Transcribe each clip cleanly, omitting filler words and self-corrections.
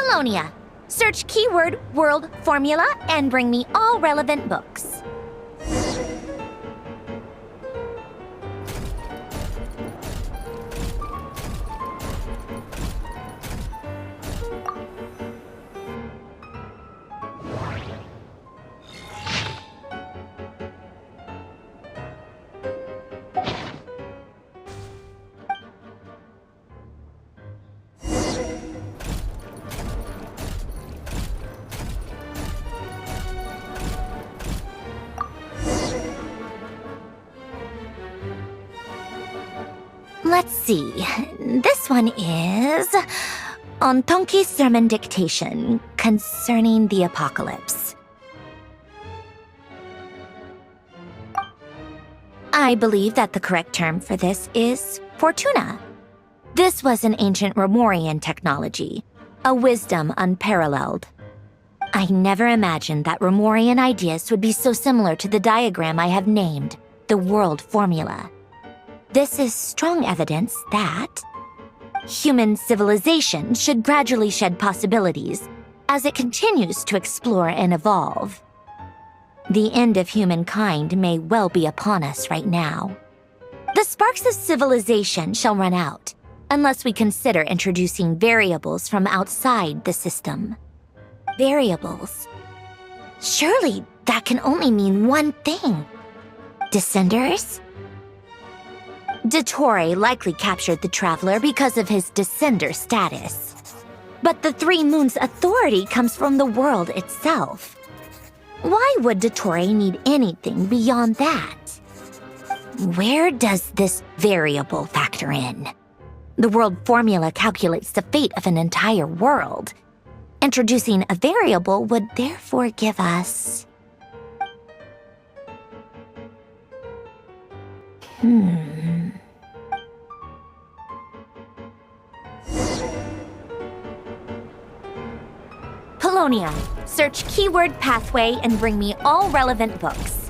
Polonia. Search keyword world formula and bring me all relevant books. Let's see. This one is on Tonki's sermon dictation concerning the apocalypse. I believe that the correct term for this is Fortuna. This was an ancient Romorian technology, a wisdom unparalleled. I never imagined that Romorian ideas would be so similar to the diagram I have named, the world formula. This is strong evidence that human civilization should gradually shed possibilities as it continues to explore and evolve. The end of humankind may well be upon us right now. The sparks of civilization shall run out unless we consider introducing variables from outside the system. Variables. Surely that can only mean one thing. Descenders? Dottore likely captured the Traveler because of his descender status. But the Three Moons' authority comes from the world itself. Why would Dottore need anything beyond that? Where does this variable factor in? The world formula calculates the fate of an entire world. Introducing a variable would therefore give us... Polonia. Search keyword pathway and bring me all relevant books.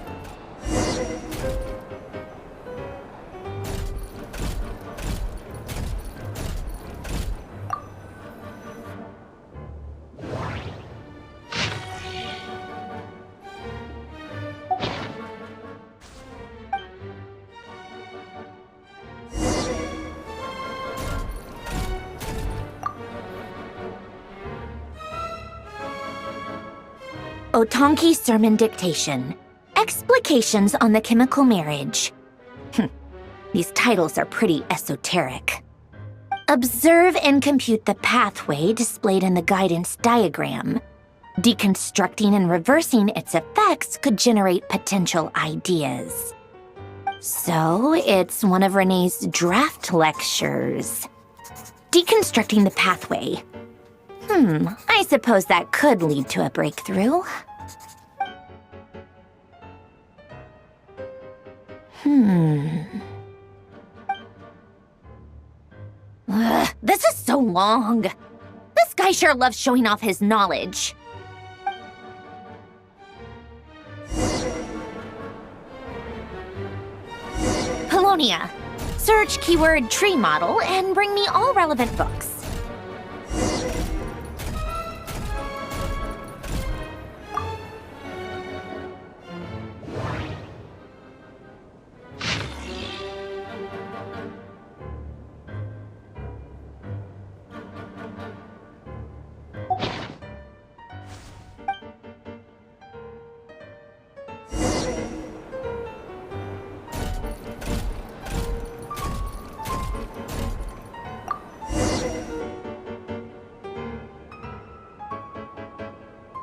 Otonki sermon dictation. Explications on the chemical marriage. These titles are pretty esoteric. Observe and compute the pathway displayed in the guidance diagram. Deconstructing and reversing its effects could generate potential ideas. So, it's one of Renee's draft lectures. Deconstructing the pathway. I suppose that could lead to a breakthrough. This is so long. This guy sure loves showing off his knowledge. Polonia. Search keyword tree model and bring me all relevant books.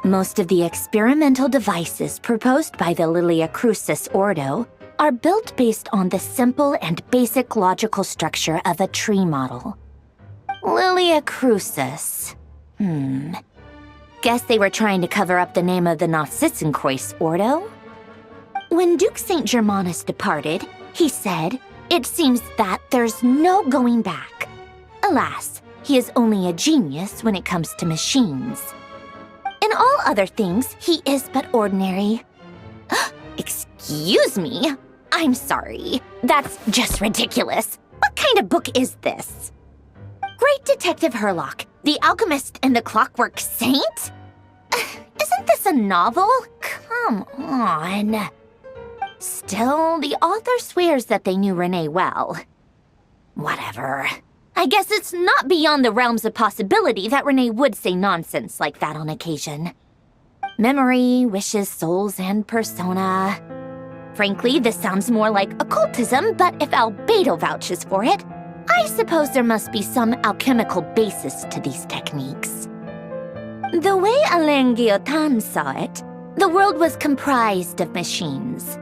Most of the experimental devices proposed by the Lilia Crucis Ordo are built based on the simple and basic logical structure of a tree model. Lilia Crucis. Guess they were trying to cover up the name of the Nautitzenkreuz Ordo? When Duke St. Germanus departed, he said, "It seems that there's no going back." Alas, he is only a genius when it comes to machines. In all other things, he is but ordinary. Excuse me? I'm sorry. That's just ridiculous. What kind of book is this? Great Detective Herlock, the alchemist and the clockwork saint? Isn't this a novel? Come on. Still, the author swears that they knew Renee well. Whatever. I guess it's not beyond the realms of possibility that Renee would say nonsense like that on occasion. Memory, wishes, souls, and persona. Frankly, this sounds more like occultism, but if Albedo vouches for it, I suppose there must be some alchemical basis to these techniques. The way Alain Guillotin saw it, the world was comprised of machines.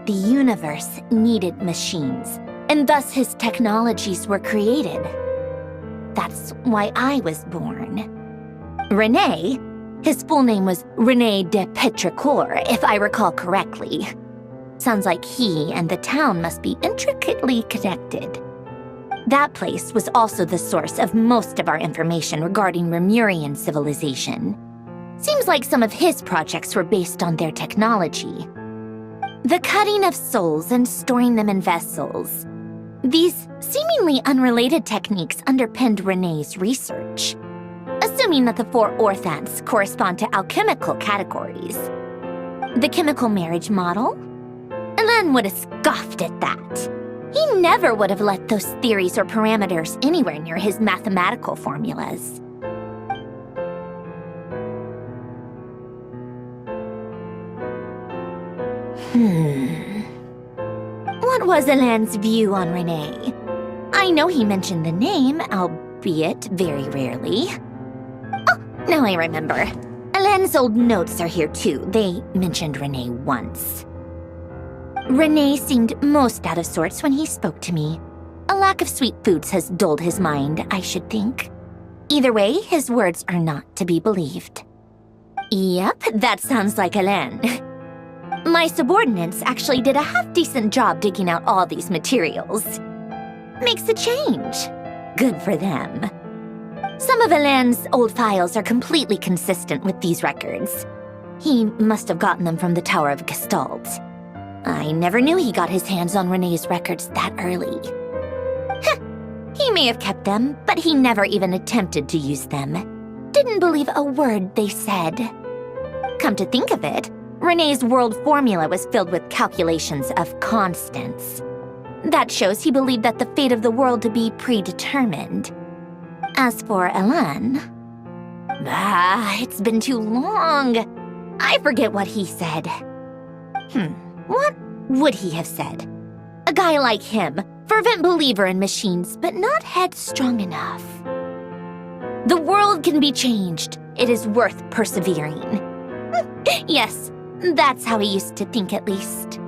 The universe needed machines, and thus his technologies were created. That's why I was born. René, his full name was René de Petrichor, if I recall correctly. Sounds like he and the town must be intricately connected. That place was also the source of most of our information regarding Remurian civilization. Seems like some of his projects were based on their technology. The cutting of souls and storing them in vessels. These seemingly unrelated techniques underpinned René's research. Assuming that the 4 orthants correspond to alchemical categories. The chemical marriage model? Alain would have scoffed at that. He never would have let those theories or parameters anywhere near his mathematical formulas. What was Alain's view on René? I know he mentioned the name, albeit very rarely. Oh, now I remember. Alain's old notes are here too. They mentioned René once. René seemed most out of sorts when he spoke to me. A lack of sweet foods has dulled his mind, I should think. Either way, his words are not to be believed. Yep, that sounds like Alain. My subordinates actually did a half-decent job digging out all these materials. Makes a change. Good for them. Some of Alain's old files are completely consistent with these records. He must have gotten them from the Tower of Gestalt. I never knew he got his hands on René's records that early. Heh, he may have kept them, but he never even attempted to use them. Didn't believe a word they said. Come to think of it, René's world formula was filled with calculations of constants. That shows he believed that the fate of the world to be predetermined. As for Alain... it's been too long. I forget what he said. What would he have said? A guy like him, fervent believer in machines, but not headstrong enough. The world can be changed. It is worth persevering. Yes, that's how he used to think at least.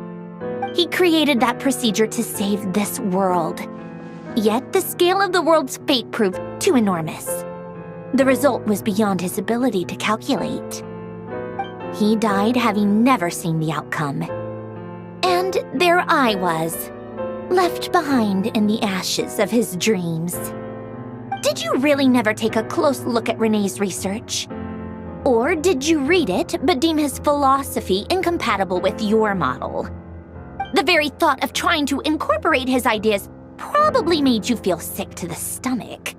He created that procedure to save this world. Yet the scale of the world's fate proved too enormous. The result was beyond his ability to calculate. He died having never seen the outcome. And there I was, left behind in the ashes of his dreams. Did you really never take a close look at René's research? Or did you read it but deem his philosophy incompatible with your model? The very thought of trying to incorporate his ideas probably made you feel sick to the stomach.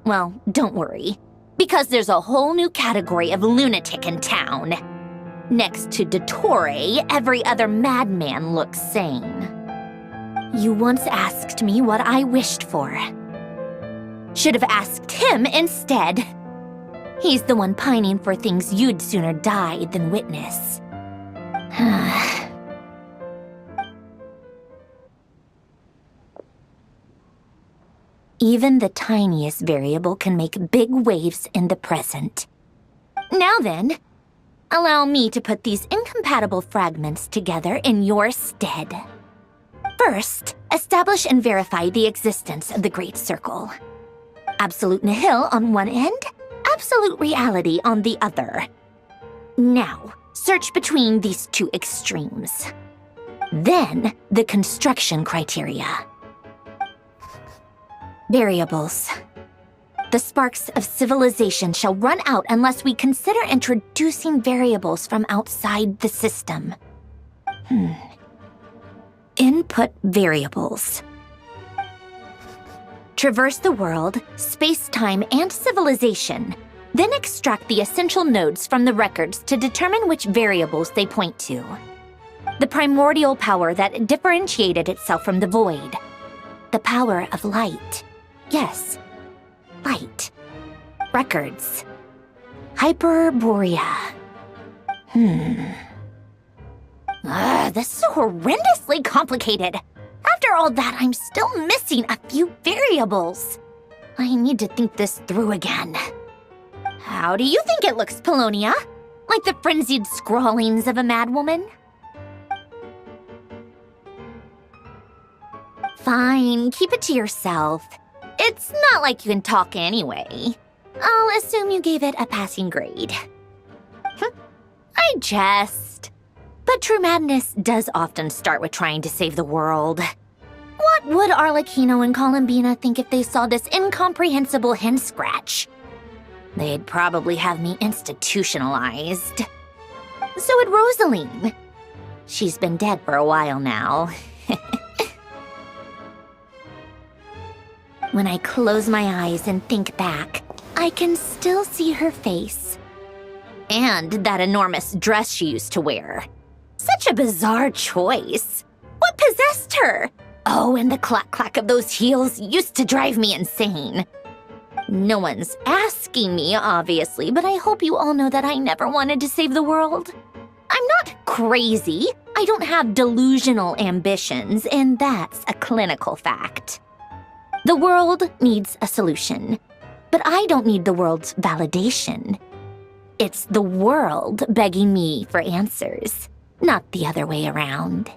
Well, don't worry, because there's a whole new category of lunatic in town. Next to Dottore, every other madman looks sane. You once asked me what I wished for. Should have asked him instead. He's the one pining for things you'd sooner die than witness. Even the tiniest variable can make big waves in the present. Now then, allow me to put these incompatible fragments together in your stead. First, establish and verify the existence of the Great Circle. Absolute nihil on one end, absolute reality on the other. Now, search between these two extremes. Then, the construction criteria. Variables. The sparks of civilization shall run out unless we consider introducing variables from outside the system. Input variables. traverse the world, space-time, and civilization, then extract the essential nodes from the records to determine which variables they point to. The primordial power that differentiated itself from the void. The power of light. Yes, light. Records. Hyperborea. This is horrendously complicated. After all that, I'm still missing a few variables. I need to think this through again. How do you think it looks, Polonia? Like the frenzied scrawlings of a madwoman? Fine, keep it to yourself. It's not like you can talk anyway. I'll assume you gave it a passing grade. I jest. But true madness does often start with trying to save the world. What would Arlecchino and Columbina think if they saw this incomprehensible hen scratch? They'd probably have me institutionalized. So would Rosaline. She's been dead for a while now. When I close my eyes and think back, I can still see her face. And that enormous dress she used to wear. Such a bizarre choice. What possessed her? Oh, and the clack-clack of those heels used to drive me insane. No one's asking me, obviously, but I hope you all know that I never wanted to save the world. I'm not crazy. I don't have delusional ambitions, and that's a clinical fact. The world needs a solution, but I don't need the world's validation. It's the world begging me for answers, not the other way around.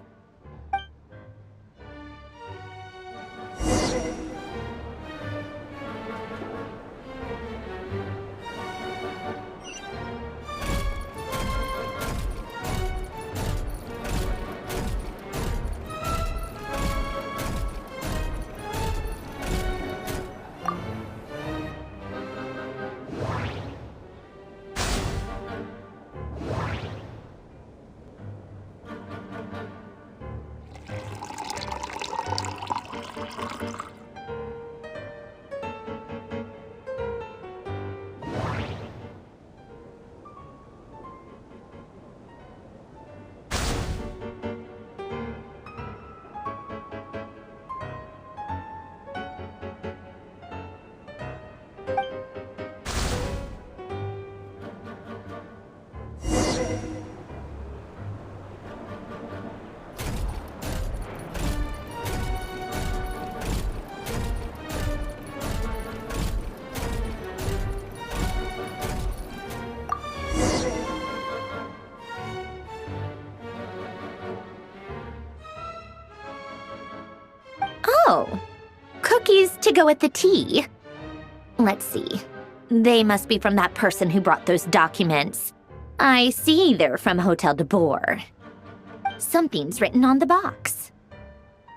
Oh, cookies to go with the tea. Let's see. They must be from that person who brought those documents. I see they're from Hotel de Boer. Something's written on the box.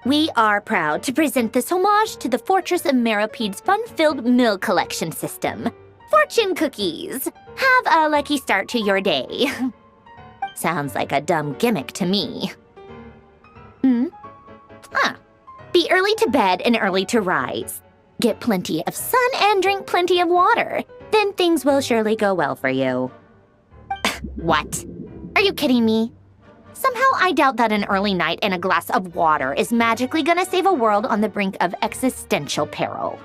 We are proud to present this homage to the Fortress of Meropede's fun-filled mill collection system. Fortune cookies. Have a lucky start to your day. Sounds like a dumb gimmick to me. Be early to bed and early to rise. Get plenty of sun and drink plenty of water. Then things will surely go well for you. What? Are you kidding me? Somehow I doubt that an early night and a glass of water is magically gonna save a world on the brink of existential peril.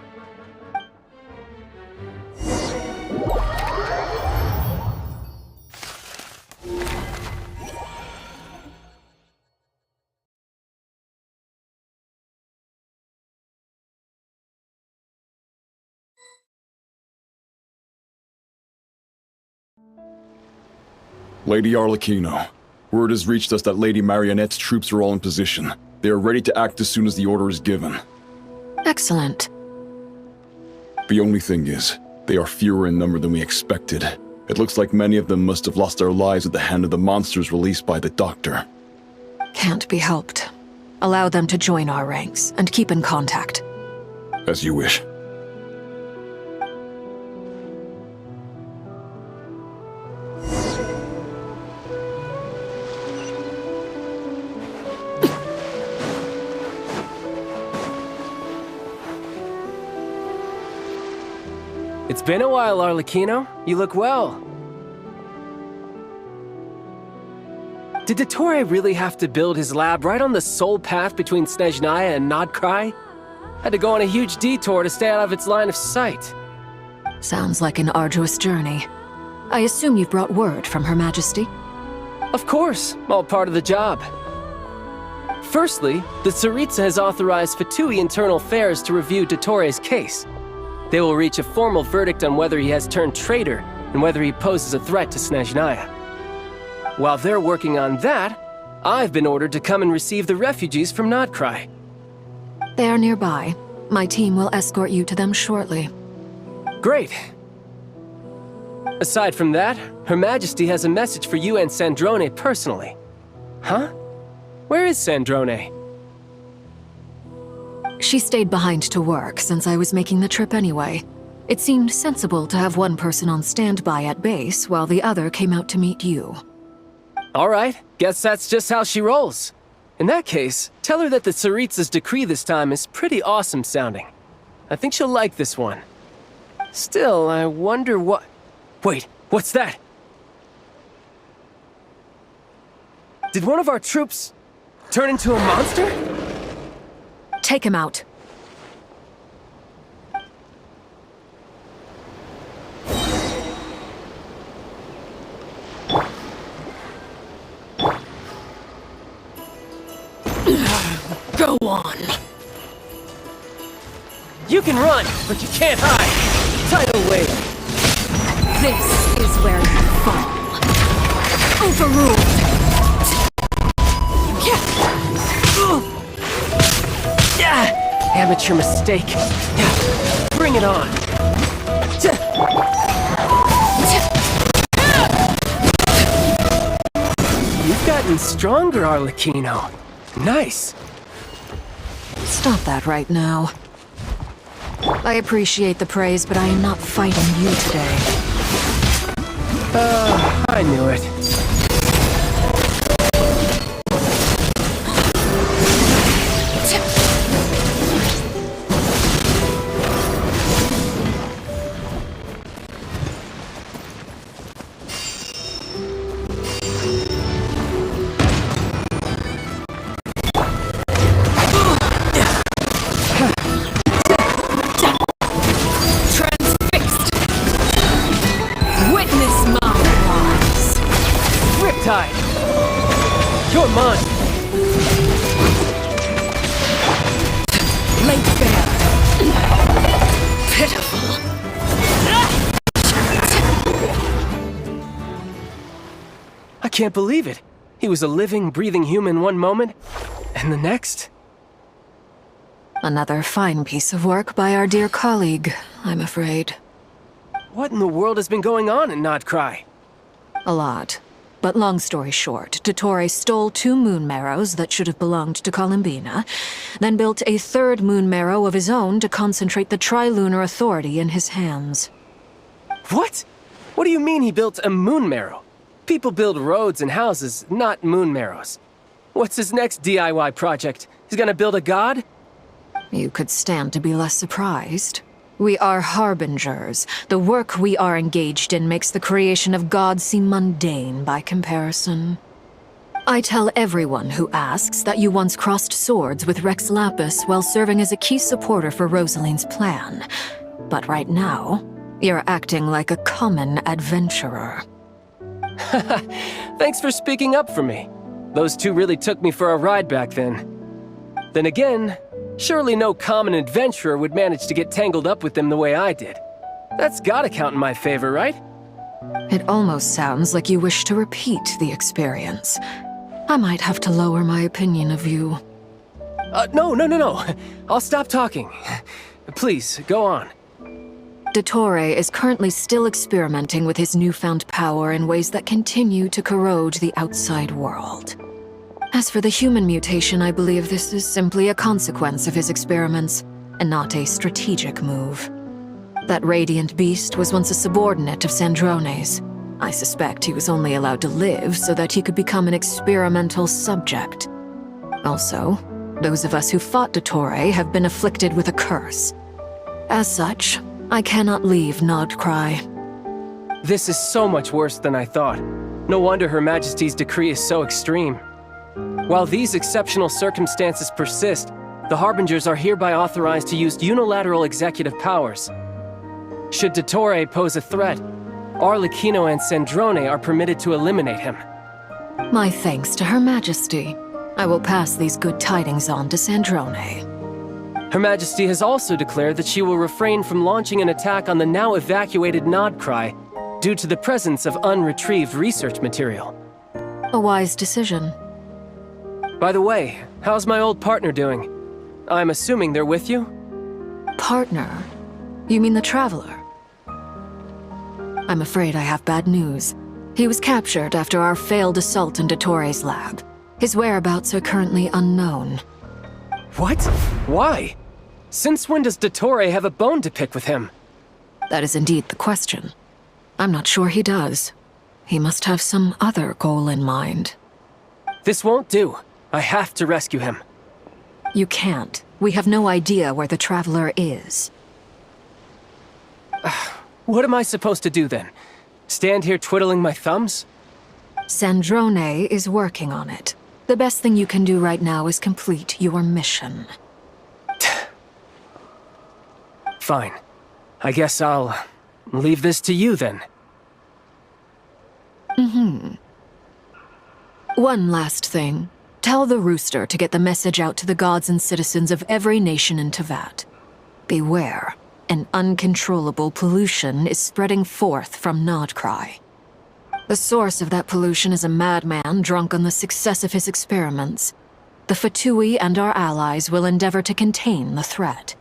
Lady Arlecchino, word has reached us that Lady Marionette's troops are all in position. They are ready to act as soon as the order is given. Excellent. The only thing is, they are fewer in number than we expected. It looks like many of them must have lost their lives at the hand of the monsters released by the Doctor. Can't be helped. Allow them to join our ranks and keep in contact. As you wish. It's been a while, Arlecchino. You look well. Did Dottore really have to build his lab right on the sole path between Snezhnaya and Nodkrai? Had to go on a huge detour to stay out of its line of sight. Sounds like an arduous journey. I assume you've brought word from Her Majesty? Of course, all part of the job. Firstly, the Tsaritsa has authorized Fatui Internal Affairs to review Dottore's case. They will reach a formal verdict on whether he has turned traitor and whether he poses a threat to Snezhnaya. While they're working on that, I've been ordered to come and receive the refugees from Nodkrai. They are nearby. My team will escort you to them shortly. Great. Aside from that, Her Majesty has a message for you and Sandrone personally. Huh? Where is Sandrone? She stayed behind to work since I was making the trip anyway. It seemed sensible to have one person on standby at base while the other came out to meet you. All right, guess that's just how she rolls. In that case, tell her that the Tsaritsa's decree this time is pretty awesome sounding. I think she'll like this one. Still, I wonder what... Wait, what's that? Did one of our troops turn into a monster? Take him out. Go on. You can run, but you can't hide. Tidal wave. This is where you fall. Overruled. Amateur mistake. Bring it on. You've gotten stronger, Arlecchino. Nice. Stop that right now. I appreciate the praise, but I am not fighting you today. I knew it. You're mine! Laid bare. Pitiful. I can't believe it. He was a living, breathing human one moment, and the next... Another fine piece of work by our dear colleague, I'm afraid. What in the world has been going on in Nodkrai? A lot. But long story short, Dottore stole 2 moon marrows that should have belonged to Columbina, then built a 3rd moon marrow of his own to concentrate the Trilunar Authority in his hands. What? What do you mean he built a moon marrow? People build roads and houses, not moon marrows. What's his next DIY project? He's gonna build a god? You could stand to be less surprised. We are harbingers. The work we are engaged in makes the creation of gods seem mundane by comparison. I tell everyone who asks that you once crossed swords with Rex Lapis while serving as a key supporter for Rosaline's plan. But right now, you're acting like a common adventurer. Thanks for speaking up for me. Those 2 really took me for a ride back then. Then again, surely no common adventurer would manage to get tangled up with them the way I did. That's gotta count in my favor, right? It almost sounds like you wish to repeat the experience. I might have to lower my opinion of you. No. I'll stop talking. Please, go on. Dottore is currently still experimenting with his newfound power in ways that continue to corrode the outside world. As for the human mutation, I believe this is simply a consequence of his experiments, and not a strategic move. That radiant beast was once a subordinate of Sandrone's. I suspect he was only allowed to live so that he could become an experimental subject. Also, those of us who fought Dottore have been afflicted with a curse. As such, I cannot leave Nodcry. This is so much worse than I thought. No wonder Her Majesty's decree is so extreme. While these exceptional circumstances persist, the Harbingers are hereby authorized to use unilateral executive powers. Should Dottore pose a threat, Arlecchino and Sandrone are permitted to eliminate him. My thanks to Her Majesty. I will pass these good tidings on to Sandrone. Her Majesty has also declared that she will refrain from launching an attack on the now evacuated Nodcry due to the presence of unretrieved research material. A wise decision. By the way, how's my old partner doing? I'm assuming they're with you? Partner? You mean the Traveler? I'm afraid I have bad news. He was captured after our failed assault in Dottore's lab. His whereabouts are currently unknown. What? Why? Since when does Dottore have a bone to pick with him? That is indeed the question. I'm not sure he does. He must have some other goal in mind. This won't do. I have to rescue him. You can't. We have no idea where the Traveler is. What am I supposed to do then? Stand here twiddling my thumbs? Sandrone is working on it. The best thing you can do right now is complete your mission. Fine. I guess I'll leave this to you then. One last thing. Tell the Rooster to get the message out to the gods and citizens of every nation in Teyvat. Beware. An uncontrollable pollution is spreading forth from Nodcry. The source of that pollution is a madman drunk on the success of his experiments. The Fatui and our allies will endeavor to contain the threat.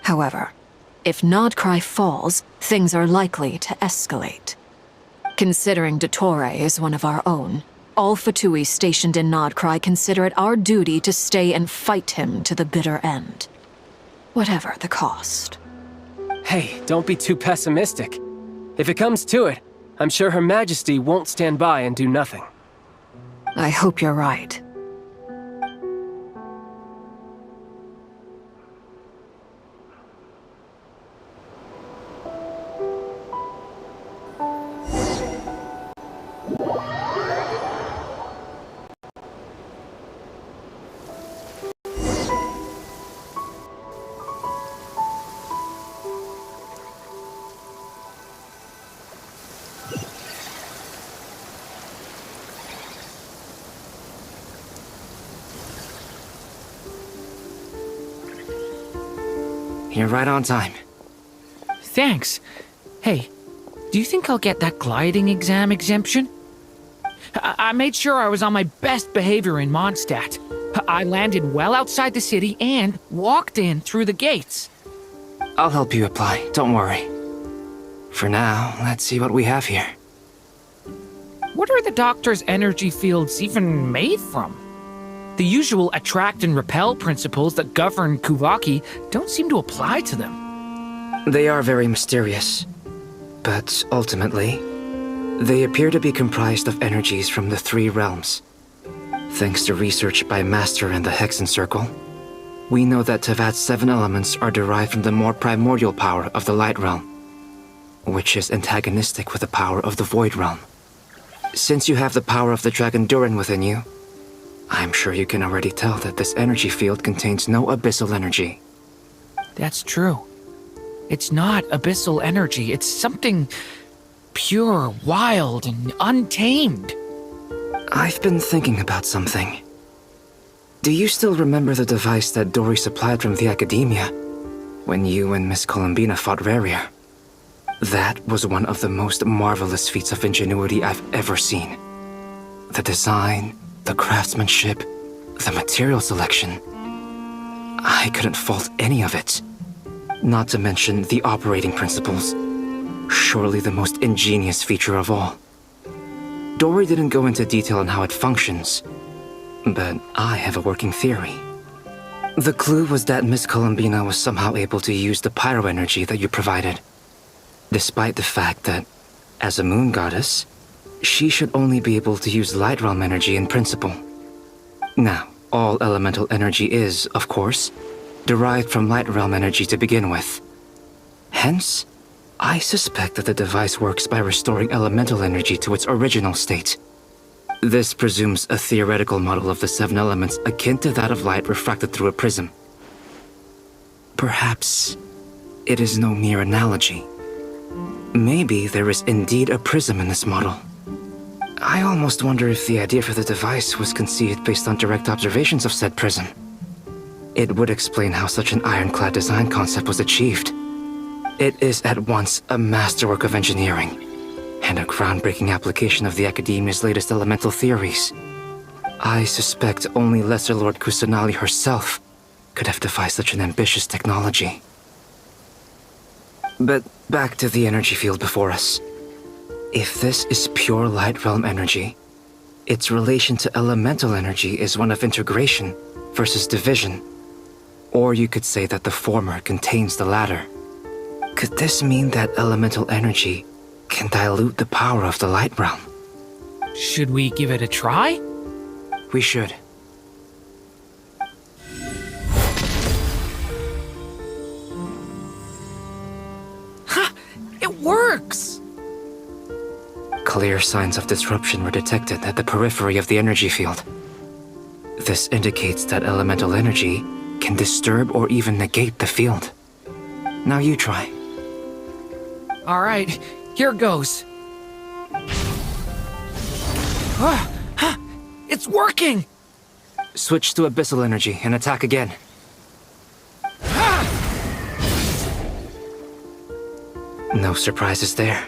However, if Nodcry falls, things are likely to escalate. Considering Dottore is one of our own, all Fatui stationed in Nodcry consider it our duty to stay and fight him to the bitter end. Whatever the cost. Hey, don't be too pessimistic. If it comes to it, I'm sure Her Majesty won't stand by and do nothing. I hope you're right. You're right on time. Thanks. Hey, do you think I'll get that gliding exam exemption? I made sure I was on my best behavior in Mondstadt. I landed well outside the city and walked in through the gates. I'll help you apply, don't worry. For now, let's see what we have here. What are the doctor's energy fields even made from? The usual attract and repel principles that govern Kuvaki don't seem to apply to them. They are very mysterious, but ultimately, they appear to be comprised of energies from the three realms. Thanks to research by Master and the Hexen Circle, we know that Teyvat's 7 elements are derived from the more primordial power of the Light Realm, which is antagonistic with the power of the Void Realm. Since you have the power of the Dragon Durin within you, I'm sure you can already tell that this energy field contains no abyssal energy. That's true. It's not abyssal energy, it's something pure, wild, and untamed. I've been thinking about something. Do you still remember the device that Dory supplied from the Academia when you and Miss Columbina fought Rarier? That was one of the most marvelous feats of ingenuity I've ever seen. The design, the craftsmanship, the material selection. I couldn't fault any of it. Not to mention the operating principles. Surely the most ingenious feature of all. Dory didn't go into detail on how it functions, but I have a working theory. The clue was that Miss Columbina was somehow able to use the pyro energy that you provided, despite the fact that, as a moon goddess, she should only be able to use Light Realm energy in principle. Now, all elemental energy is, of course, derived from Light Realm energy to begin with. Hence, I suspect that the device works by restoring elemental energy to its original state. This presumes a theoretical model of the seven elements akin to that of light refracted through a prism. Perhaps it is no mere analogy. Maybe there is indeed a prism in this model. I almost wonder if the idea for the device was conceived based on direct observations of said prism. It would explain how such an ironclad design concept was achieved. It is at once a masterwork of engineering and a groundbreaking application of the Academia's latest elemental theories. I suspect only Lesser Lord Kusanali herself could have devised such an ambitious technology. But back to the energy field before us. If this is pure light realm energy, its relation to elemental energy is one of integration versus division. Or you could say that the former contains the latter. Could this mean that elemental energy can dilute the power of the light realm? Should we give it a try? We should. Ha! It works! Clear signs of disruption were detected at the periphery of the energy field. This indicates that elemental energy can disturb or even negate the field. Now you try. All right, here goes. It's working! Switch to abyssal energy and attack again. No surprises there.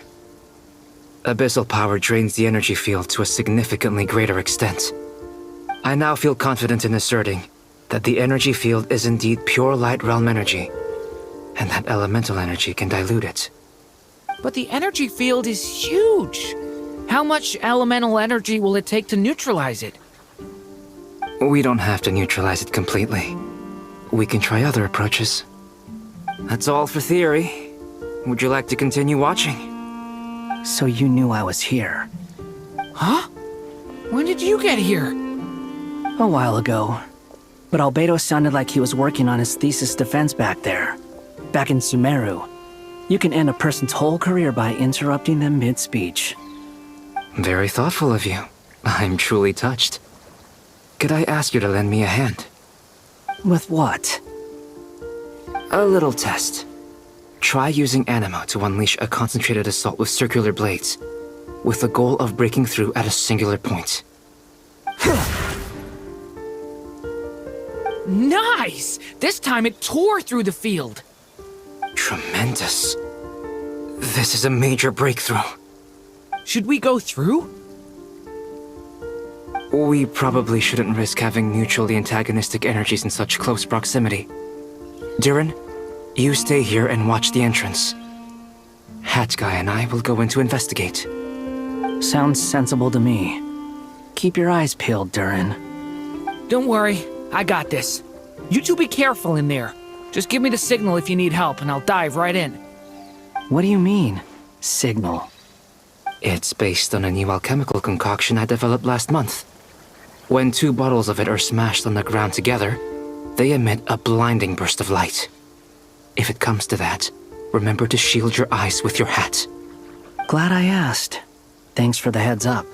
Abyssal power drains the energy field to a significantly greater extent. I now feel confident in asserting that the energy field is indeed pure light realm energy, and that elemental energy can dilute it. But the energy field is huge! How much elemental energy will it take to neutralize it? We don't have to neutralize it completely. We can try other approaches. That's all for theory. Would you like to continue watching? So you knew I was here. Huh? When did you get here? A while ago. But Albedo sounded like he was working on his thesis defense back there. Back in Sumeru. You can end a person's whole career by interrupting them mid-speech. Very thoughtful of you. I'm truly touched. Could I ask you to lend me a hand? With what? A little test. Try using Animo to unleash a concentrated assault with circular blades, with the goal of breaking through at a singular point. Nice! This time it tore through the field. Tremendous. This is a major breakthrough. Should we go through? We probably shouldn't risk having mutually antagonistic energies in such close proximity. Durin, you stay here and watch the entrance. Hat Guy and I will go in to investigate. Sounds sensible to me. Keep your eyes peeled, Durin. Don't worry, I got this. You two be careful in there. Just give me the signal if you need help and I'll dive right in. What do you mean, signal? It's based on a new alchemical concoction I developed last month. When 2 bottles of it are smashed on the ground together, they emit a blinding burst of light. If it comes to that, remember to shield your eyes with your hat. Glad I asked. Thanks for the heads up.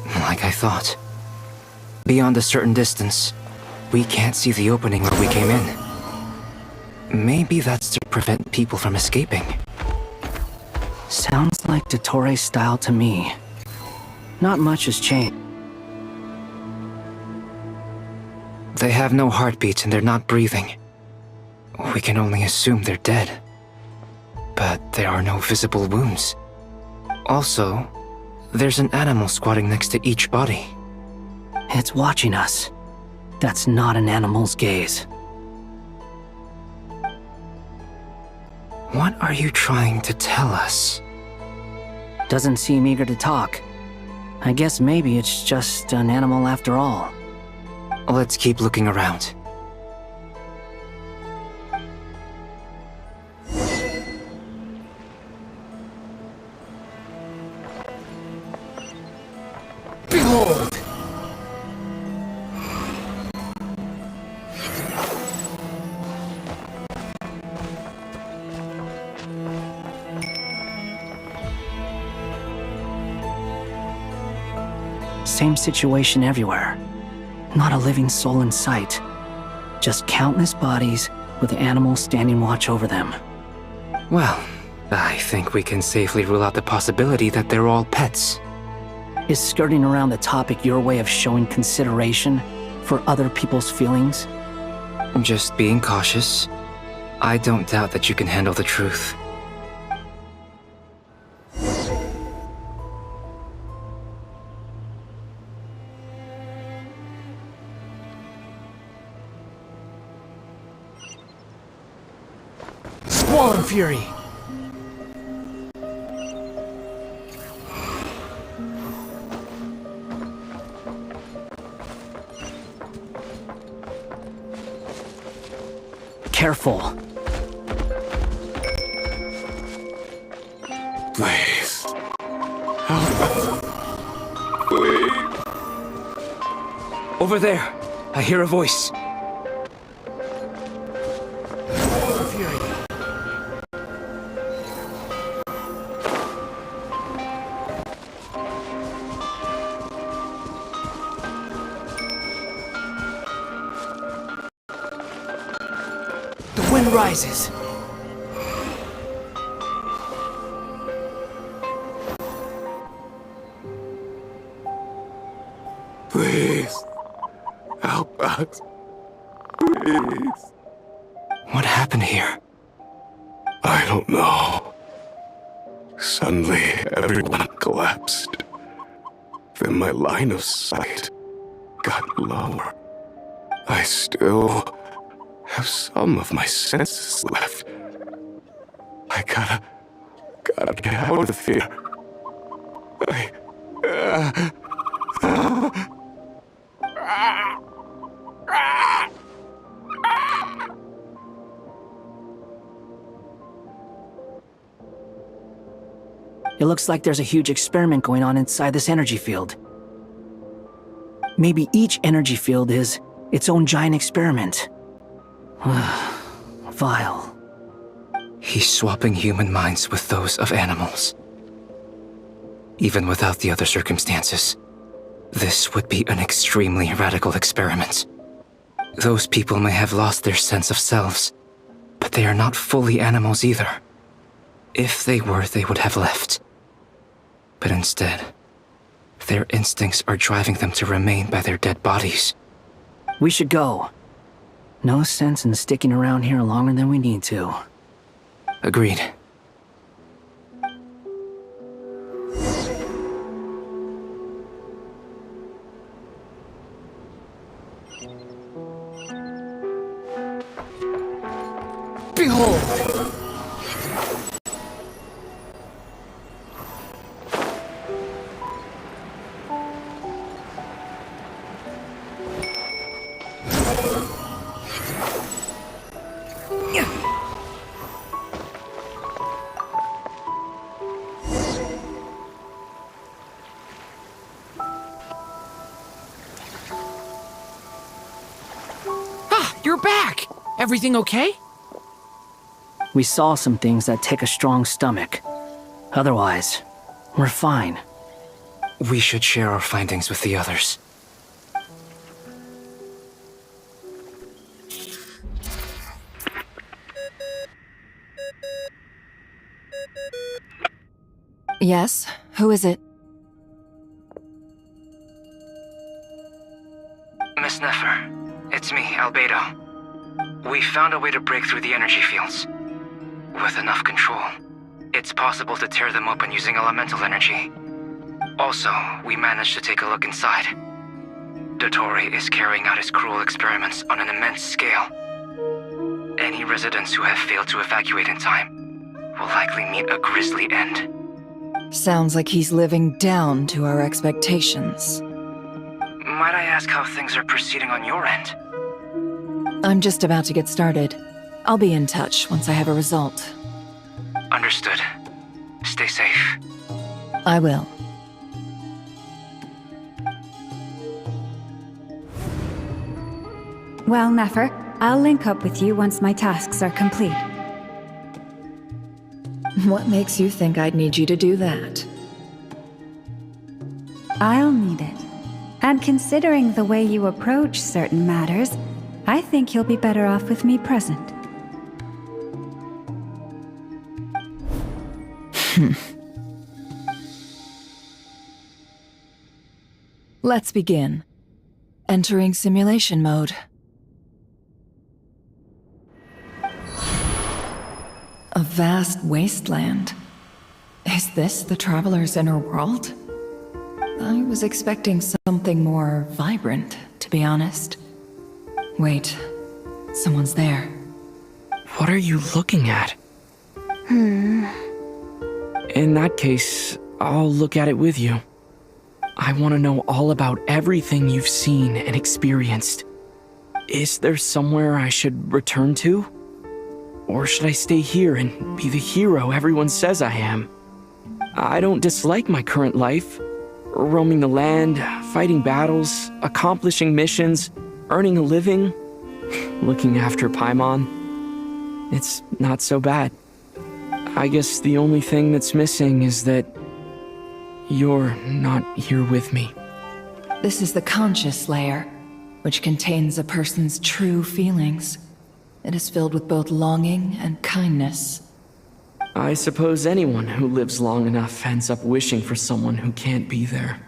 Like I thought. Beyond a certain distance, we can't see the opening where we came in. Maybe that's to prevent people from escaping. Sounds like Dottore's style to me. Not much has changed. They have no heartbeats and they're not breathing. We can only assume they're dead. But there are no visible wounds. Also, there's an animal squatting next to each body. It's watching us. That's not an animal's gaze. What are you trying to tell us? Doesn't seem eager to talk. I guess maybe it's just an animal after all. Let's keep looking around. Behold! Same situation everywhere. Not a living soul in sight. Just countless bodies with animals standing watch over them. Well, I think we can safely rule out the possibility that they're all pets. Is skirting around the topic your way of showing consideration for other people's feelings? Just being cautious. I don't doubt that you can handle the truth. Squall Fury! Careful. Please. Help us. Please. Over there! I hear a voice. The wind rises. Please. Help us. Please. What happened here? I don't know. Suddenly, everyone collapsed. Then my line of sight got lower. I still have some of my senses left. I gotta get out of here. It looks like there's a huge experiment going on inside this energy field. Maybe each energy field is its own giant experiment. Vile. He's swapping human minds with those of animals. Even without the other circumstances, this would be an extremely radical experiment. Those people may have lost their sense of selves, but they are not fully animals either. If they were, they would have left. But instead, their instincts are driving them to remain by their dead bodies. We should go. No sense in sticking around here longer than we need to. Agreed. Behold! You're back! Everything okay? We saw some things that take a strong stomach. Otherwise, we're fine. We should share our findings with the others. Yes? Who is it? Miss Nefer, it's me, Albedo. We found a way to break through the energy fields. With enough control, it's possible to tear them open using elemental energy. Also, we managed to take a look inside. Dottore is carrying out his cruel experiments on an immense scale. Any residents who have failed to evacuate in time will likely meet a grisly end. Sounds like he's living down to our expectations. Might I ask how things are proceeding on your end? I'm just about to get started. I'll be in touch once I have a result. Understood. Stay safe. I will. Well, Nefer, I'll link up with you once my tasks are complete. What makes you think I'd need you to do that? I'll need it. And considering the way you approach certain matters, I think you'll be better off with me present. Let's begin. Entering simulation mode. A vast wasteland. Is this the Traveler's inner world? I was expecting something more vibrant, to be honest. Wait, someone's there. What are you looking at? In that case, I'll look at it with you. I want to know all about everything you've seen and experienced. Is there somewhere I should return to? Or should I stay here and be the hero everyone says I am? I don't dislike my current life. Roaming the land, fighting battles, accomplishing missions, earning a living, looking after Paimon. It's not so bad. I guess the only thing that's missing is that you're not here with me. This is the conscious layer, which contains a person's true feelings. It is filled with both longing and kindness. I suppose anyone who lives long enough ends up wishing for someone who can't be there.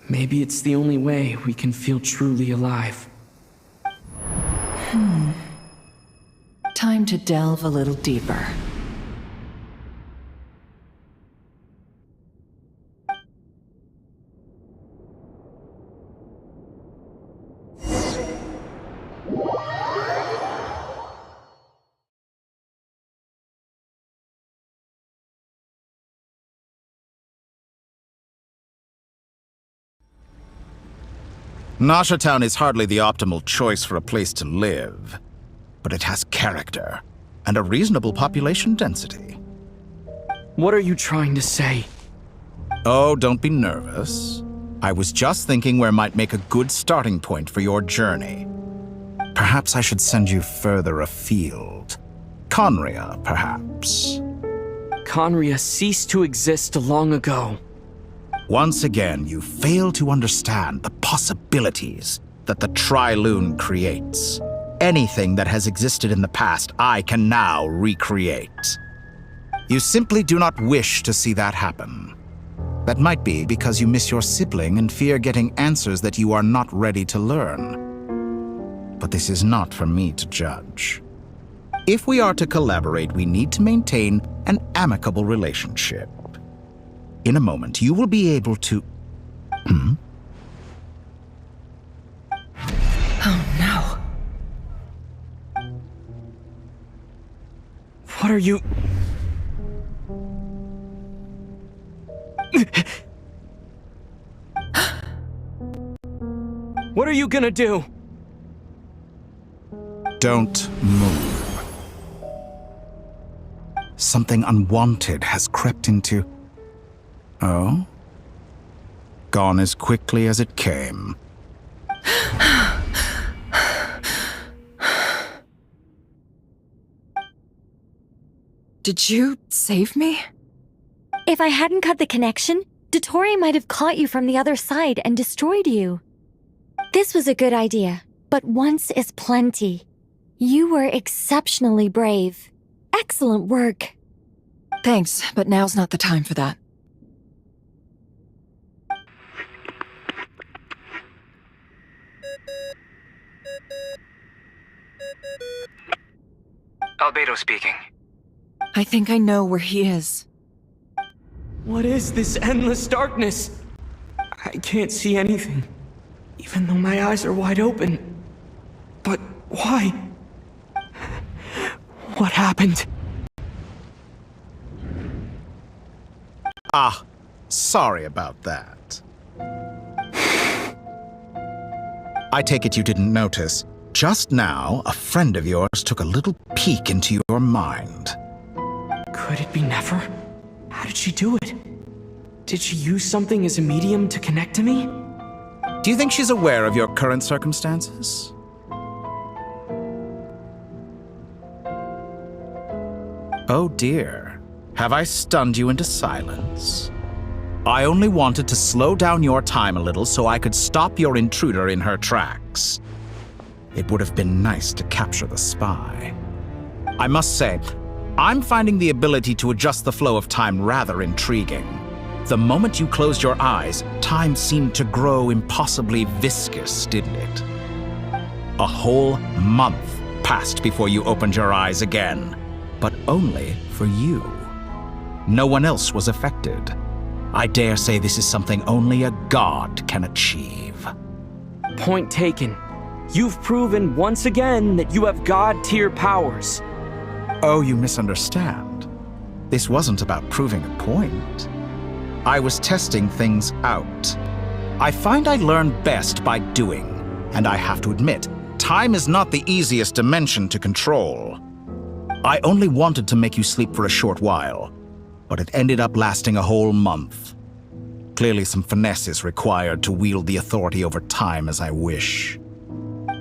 Maybe it's the only way we can feel truly alive. Time to delve a little deeper. Nasha Town is hardly the optimal choice for a place to live, but it has character and a reasonable population density. What are you trying to say? Oh, don't be nervous. I was just thinking where might make a good starting point for your journey. Perhaps I should send you further afield. Conria, perhaps. Conria ceased to exist long ago. Once again, you fail to understand the possibilities that the Tri-Lune creates. Anything that has existed in the past, I can now recreate. You simply do not wish to see that happen. That might be because you miss your sibling and fear getting answers that you are not ready to learn. But this is not for me to judge. If we are to collaborate, we need to maintain an amicable relationship. In a moment, you will be able to... Oh no. What are you... What are you gonna do? Don't move. Something unwanted has crept into... Oh? Gone as quickly as it came. Did you save me? If I hadn't cut the connection, Dottore might have caught you from the other side and destroyed you. This was a good idea, but once is plenty. You were exceptionally brave. Excellent work. Thanks, but now's not the time for that. Albedo speaking. I think I know where he is. What is this endless darkness? I can't see anything, even though my eyes are wide open. But why? What happened? Ah, sorry about that. I take it you didn't notice. Just now, a friend of yours took a little peek into your mind. Could it be Nefer? How did she do it? Did she use something as a medium to connect to me? Do you think she's aware of your current circumstances? Oh dear. Have I stunned you into silence? I only wanted to slow down your time a little so I could stop your intruder in her tracks. It would have been nice to capture the spy. I must say, I'm finding the ability to adjust the flow of time rather intriguing. The moment you closed your eyes, time seemed to grow impossibly viscous, didn't it? A whole month passed before you opened your eyes again, but only for you. No one else was affected. I dare say this is something only a god can achieve. Point taken. You've proven once again that you have god-tier powers. Oh, you misunderstand. This wasn't about proving a point. I was testing things out. I find I learn best by doing, and I have to admit, time is not the easiest dimension to control. I only wanted to make you sleep for a short while, but it ended up lasting a whole month. Clearly some finesse is required to wield the authority over time as I wish.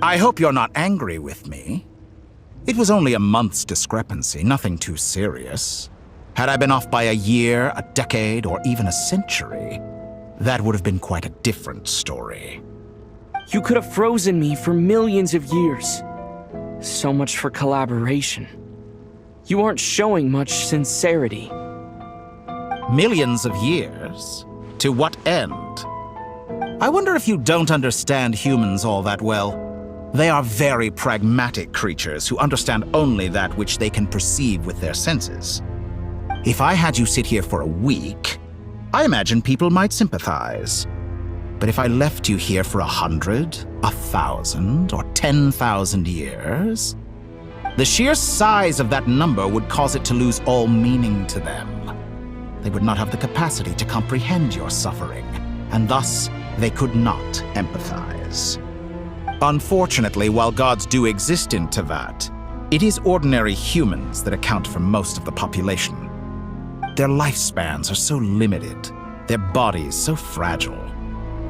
I hope you're not angry with me. It was only a month's discrepancy, nothing too serious. Had I been off by a year, a decade, or even a century, that would have been quite a different story. You could have frozen me for millions of years. So much for collaboration. You aren't showing much sincerity. Millions of years? To what end? I wonder if you don't understand humans all that well. They are very pragmatic creatures who understand only that which they can perceive with their senses. If I had you sit here for a week, I imagine people might sympathize. But if I left you here for 100, 1,000, or 10,000 years, the sheer size of that number would cause it to lose all meaning to them. They would not have the capacity to comprehend your suffering, and thus they could not empathize. Unfortunately, while gods do exist in Teyvat, it is ordinary humans that account for most of the population. Their lifespans are so limited, their bodies so fragile.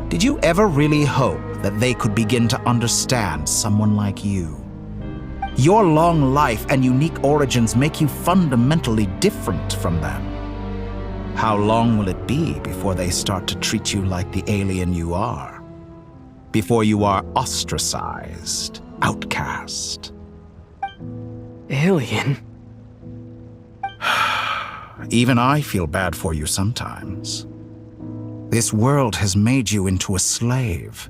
Did you ever really hope that they could begin to understand someone like you? Your long life and unique origins make you fundamentally different from them. How long will it be before they start to treat you like the alien you are? Before you are ostracized, outcast? Alien? Even I feel bad for you sometimes. This world has made you into a slave.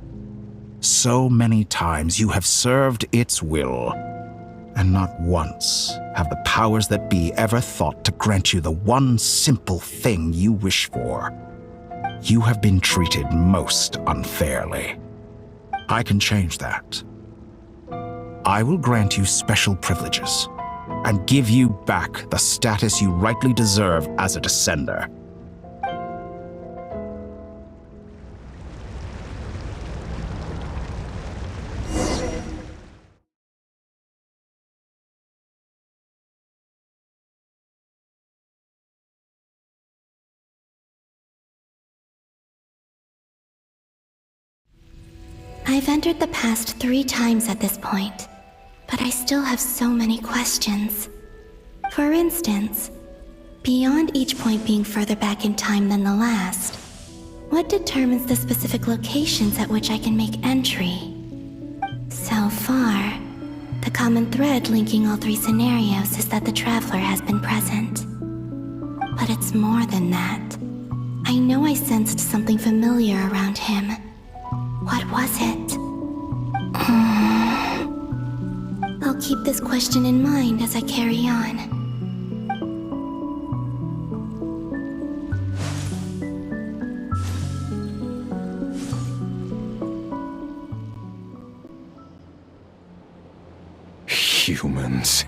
So many times you have served its will, and not once have the powers that be ever thought to grant you the one simple thing you wish for. You have been treated most unfairly. I can change that. I will grant you special privileges and give you back the status you rightly deserve as a descender. I've entered the past 3 times at this point, but I still have so many questions. For instance, beyond each point being further back in time than the last, what determines the specific locations at which I can make entry? So far, the common thread linking all 3 scenarios is that the Traveler has been present. But it's more than that. I know I sensed something familiar around him. What was it? I'll keep this question in mind as I carry on. Humans,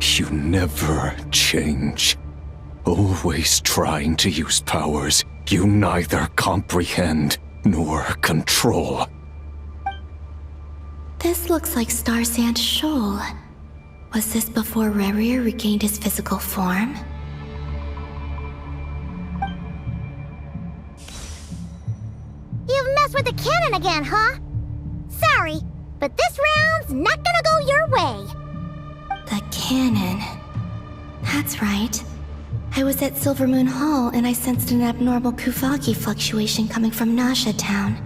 you never change. Always trying to use powers you neither comprehend nor control. This looks like Star Sand Shoal. Was this before Rerir regained his physical form? You've messed with the cannon again, huh? Sorry, but this round's not gonna go your way. The cannon. That's right. I was at Silver Moon Hall and I sensed an abnormal Kuvaki fluctuation coming from Nasha Town.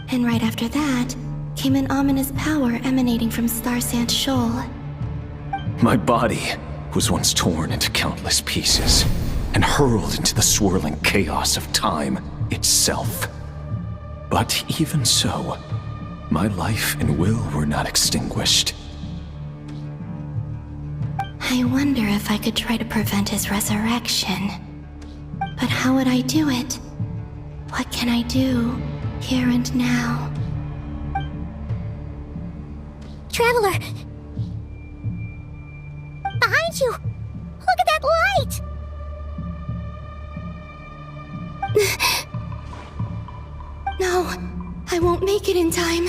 And right after that, came an ominous power emanating from Star Sand Shoal. My body was once torn into countless pieces and hurled into the swirling chaos of time itself. But even so, my life and will were not extinguished. I wonder if I could try to prevent his resurrection. But how would I do it? What can I do, here and now? Traveler! Behind you! Look at that light! No, I won't make it in time.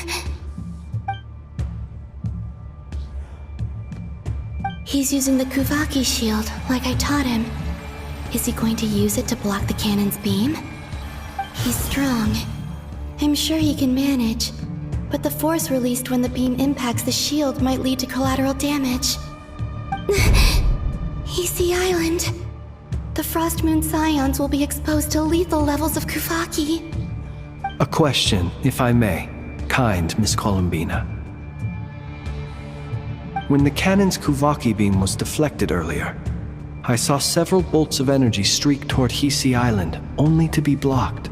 He's using the Kuvaki shield, like I taught him. Is he going to use it to block the cannon's beam? He's strong. I'm sure he can manage. But the force released when the beam impacts the shield might lead to collateral damage. Easy Island. The Frost Moon Scions will be exposed to lethal levels of Kuvaki. A question, if I may, kind Miss Columbina. When the cannon's Kuvaki beam was deflected earlier, I saw several bolts of energy streak toward Hisi Island, only to be blocked.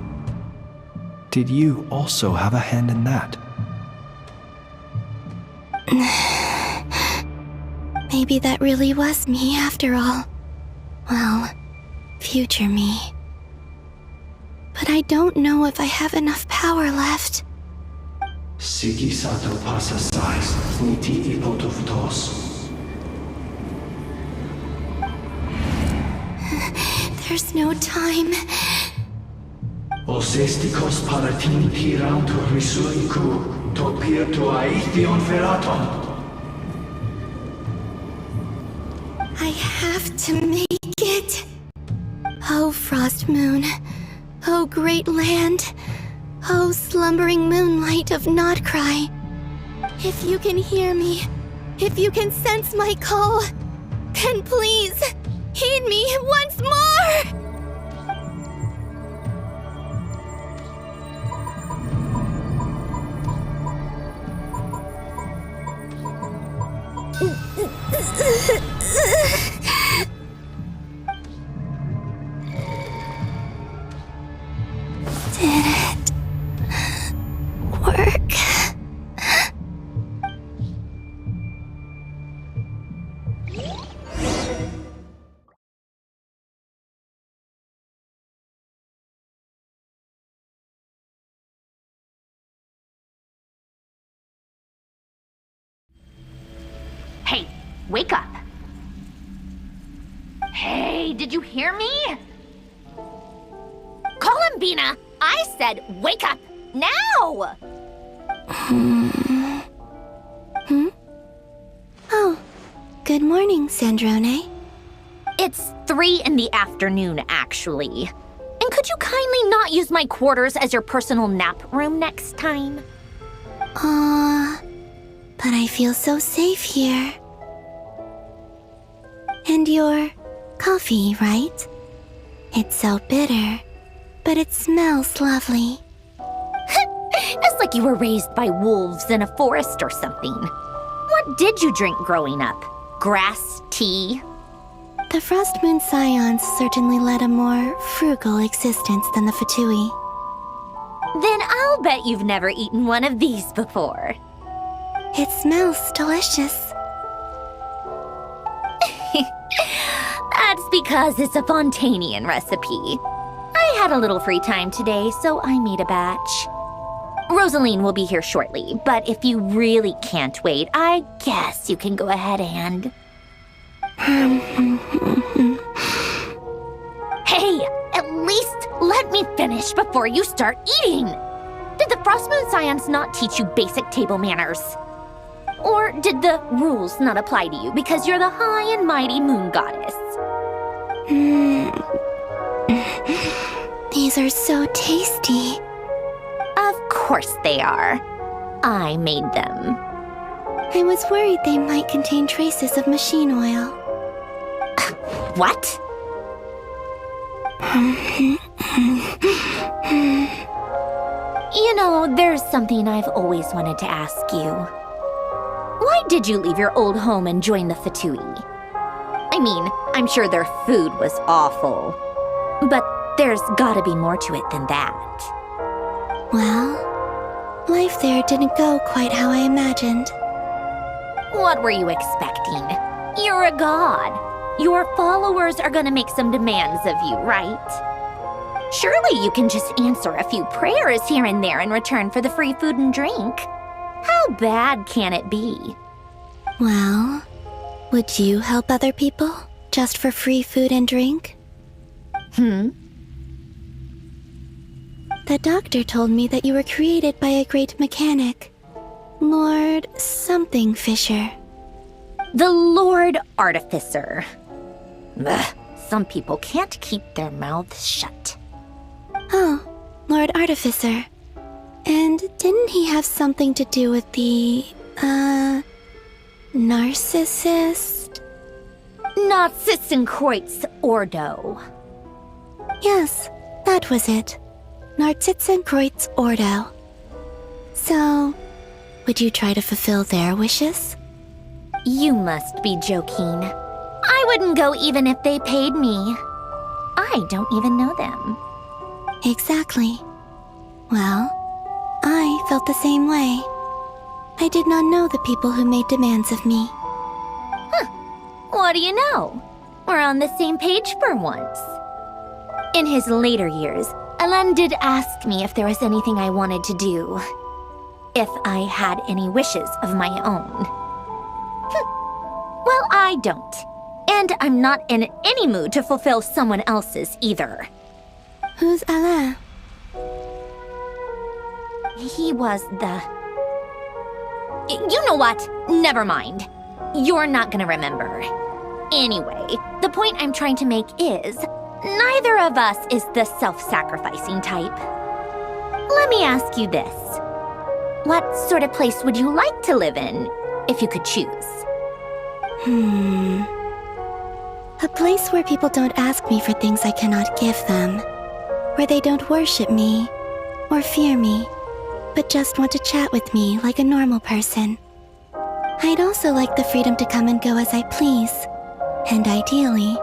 Did you also have a hand in that? Maybe that really was me after all. Well, future me. But I don't know if I have enough power left. Siki sato pasa sais, niti ipotoftos. There's no time. Osestikos paratin tiranto risuiku, topirto aithion feraton. I have to make it. Oh, Frost Moon. Oh, great land. Oh, slumbering moonlight of Nodcry. If you can hear me, if you can sense my call, then please, heed me once more! Did it work? Hey, wake up! Hey, did you hear me? Columbina, I said wake up now! Oh, good morning, Sandrone. It's 3 in the afternoon, actually. And could you kindly not use my quarters as your personal nap room next time? But I feel so safe here. And your coffee, right? It's so bitter, but it smells lovely. It's like you were raised by wolves in a forest or something. What did you drink growing up? Grass tea? The Frost Moon Scions certainly led a more frugal existence than the Fatui. Then I'll bet you've never eaten one of these before. It smells delicious. That's because it's a Fontanian recipe. I had a little free time today, so I made a batch. Rosaline will be here shortly, but if you really can't wait, I guess you can go ahead and... Hey, at least let me finish before you start eating! Did the Frost Moon Scions not teach you basic table manners? Or did the rules not apply to you because you're the high and mighty moon goddess? These are so tasty. Of course they are. I made them. I was worried they might contain traces of machine oil. What? You know, there's something I've always wanted to ask you. Why did you leave your old home and join the Fatui? I mean, I'm sure their food was awful. But there's gotta be more to it than that. Well, life there didn't go quite how I imagined. What were you expecting? You're a god. Your followers are gonna make some demands of you, right? Surely you can just answer a few prayers here and there in return for the free food and drink. How bad can it be? Well, would you help other people just for free food and drink? The doctor told me that you were created by a great mechanic, Lord something Fisher. The Lord Artificer. Ugh, some people can't keep their mouths shut. Oh, Lord Artificer. And didn't he have something to do with the, narcissist? Narcissenkreuz Ordo. Yes, that was it. Narcissenkreuz Ordo. So, would you try to fulfill their wishes? You must be joking. I wouldn't go even if they paid me. I don't even know them. Exactly. Well, I felt the same way. I did not know the people who made demands of me. What do you know? We're on the same page for once. In his later years, Alan did ask me if there was anything I wanted to do. If I had any wishes of my own. Well, I don't. And I'm not in any mood to fulfill someone else's either. Who's Alain? He was the... You know what? Never mind. You're not gonna remember. Anyway, the point I'm trying to make is, neither of us is the self-sacrificing type. Let me ask you this. What sort of place would you like to live in, if you could choose? A place where people don't ask me for things I cannot give them. Where they don't worship me, or fear me, but just want to chat with me like a normal person. I'd also like the freedom to come and go as I please. And ideally,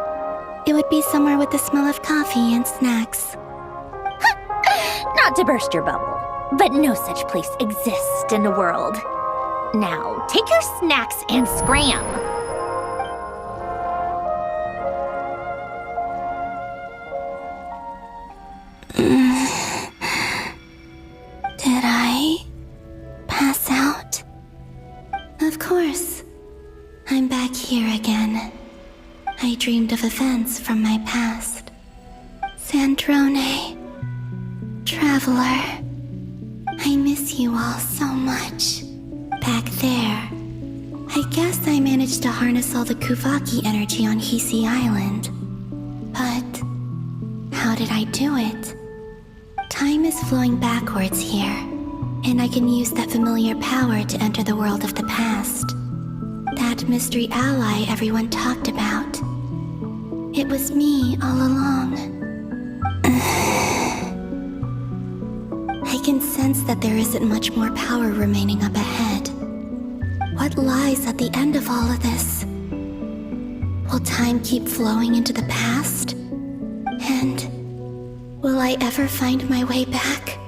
it would be somewhere with the smell of coffee and snacks. Not to burst your bubble, but no such place exists in the world. Now, take your snacks and scram. Did I pass out? Of course. I'm back here again. I dreamed of events from my past. Sandrone. Traveler. I miss you all so much. Back there. I guess I managed to harness all the Quvaki energy on Hisi Island. But how did I do it? Time is flowing backwards here, and I can use that familiar power to enter the world of the past. That mystery ally everyone talked about. It was me all along. I can sense that there isn't much more power remaining up ahead. What lies at the end of all of this? Will time keep flowing into the past? And will I ever find my way back?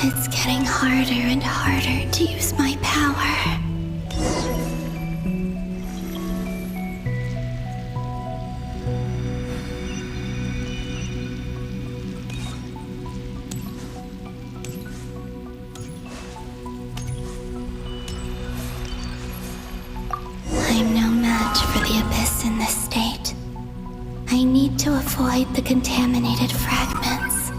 It's getting harder and harder to use my power. I'm no match for the Abyss in this state. I need to avoid the contaminated fragments.